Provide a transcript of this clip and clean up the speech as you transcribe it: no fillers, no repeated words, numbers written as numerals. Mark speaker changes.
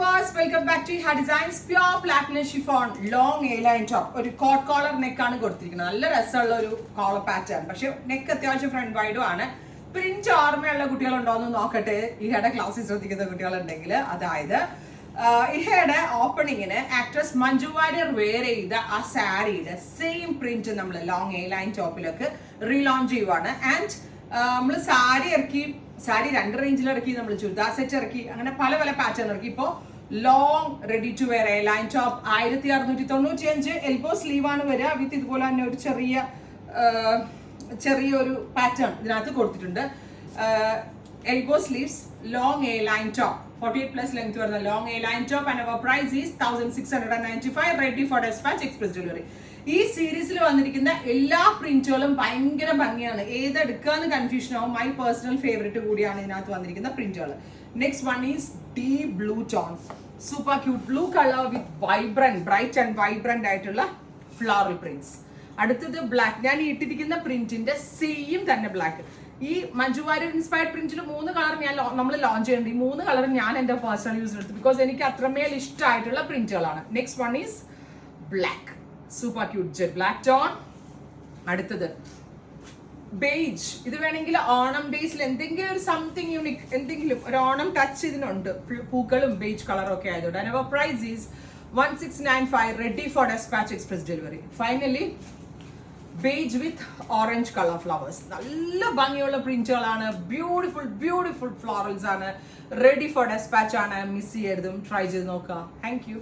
Speaker 1: viewers, welcome back to Iha Designs. Pure platinum chiffon, long A-line top. ഒരു coat collar neck ആണ് കൊടുത്തിരിക്കുന്നത്. നല്ല രസമുള്ള ഒരു കോളർ പാറ്റേൺ. പക്ഷെ നെക്ക് അത്യാവശ്യം ഫ്രണ്ട് വൈഡും ആണ്. പ്രിന്റ് ഓർമ്മയുള്ള കുട്ടികളുണ്ടോ എന്ന് നോക്കട്ടെ. ഇഹയുടെ ക്ലാസ്സിൽ ശ്രദ്ധിക്കുന്ന കുട്ടികളുണ്ടെങ്കിൽ അതായത് ഇഹയുടെ ഓപ്പണിങ്ങിന് ആക്ട്രസ് മഞ്ജു വാര്യർ വെയർ ചെയ്ത ആ സാരിയുടെ സെയിം പ്രിന്റ് നമ്മൾ ലോങ് A-line ടോപ്പിലൊക്കെ റീലോഞ്ച് ചെയ്യുവാണ്. ആൻഡ് നമ്മൾ സാരി ഇറക്കി, സാരി 2 റേഞ്ചിൽ ഇറക്കി, നമ്മൾ ചുരിദാർ സെറ്റ് ഇറക്കി, അങ്ങനെ പല പല പാറ്റേൺ ഇറക്കി. ഇപ്പോൾ long ready to wear A-line top 1695 elbow sleeve ആണ് വരിക. വിത്ത് ഇതുപോലെ തന്നെ ഒരു ചെറിയൊരു പാറ്റേൺ ഇതിനകത്ത് കൊടുത്തിട്ടുണ്ട്. Elbow sleeves, long A-line top 48+ length വരുന്ന long A-line top and our price is 1695. Ready for despatch, express delivery. ഈ സീരീസിൽ വന്നിരിക്കുന്ന എല്ലാ പ്രിന്റുകളും ഭയങ്കര ഭംഗിയാണ്. ഏതെടുക്കാന്ന് കൺഫ്യൂഷൻ ആവും. മൈ പേഴ്സണൽ ഫേവറേറ്റ് കൂടിയാണ് ഇതിനകത്ത് വന്നിരിക്കുന്ന പ്രിന്റുകൾ. Next one is deep blue tone, super cute blue colour with bright and vibrant ആയിട്ടുള്ള ഫ്ലോറൽ പ്രിന്റ്സ്. അടുത്തത് ബ്ലാക്ക്. ഞാൻ ഇട്ടിരിക്കുന്ന പ്രിന്റിന്റെ സെയിം തന്നെ ബ്ലാക്ക്. ഈ മഞ്ജു വാര്യർ ഇൻസ്പയർഡ് പ്രിന്റിൽ 3 കളർ നമ്മൾ ലോഞ്ച് ചെയ്യുന്നുണ്ട്. ഈ 3 കളർ ഞാൻ എന്റെ പേഴ്സണൽ യൂസിന് എടുത്തു, ബിക്കോസ് എനിക്ക് അത്രമേൽ ഇഷ്ടമായിട്ടുള്ള പ്രിന്റുകളാണ്. Next one is black, super cute jet black tone. അടുത്തത് ബേജ്. ഇത് വേണമെങ്കിൽ ഓണം ഡേയ്സിൽ എന്തെങ്കിലും ഒരു സംതിങ് യൂണിക്, എന്തെങ്കിലും ഒരു ഓണം ടച്ച് ഇതിനുണ്ട്. പൂക്കളും ബേജ് കളറും ഒക്കെ ആയതുകൊണ്ട്. And our price is 1695. Ready for despatch, express delivery. Finally beige with orange colour flowers. നല്ല ഭംഗിയുള്ള പ്രിന്റുകളാണ്. ബ്യൂട്ടിഫുൾ ഫ്ലോറൽസ് ആണ്. റെഡി ഫോർ ഡെസ്പാച്ച് ആണ്. മിസ് ചെയ്യരുതും. ട്രൈ ചെയ്ത് നോക്കുക. Thank U.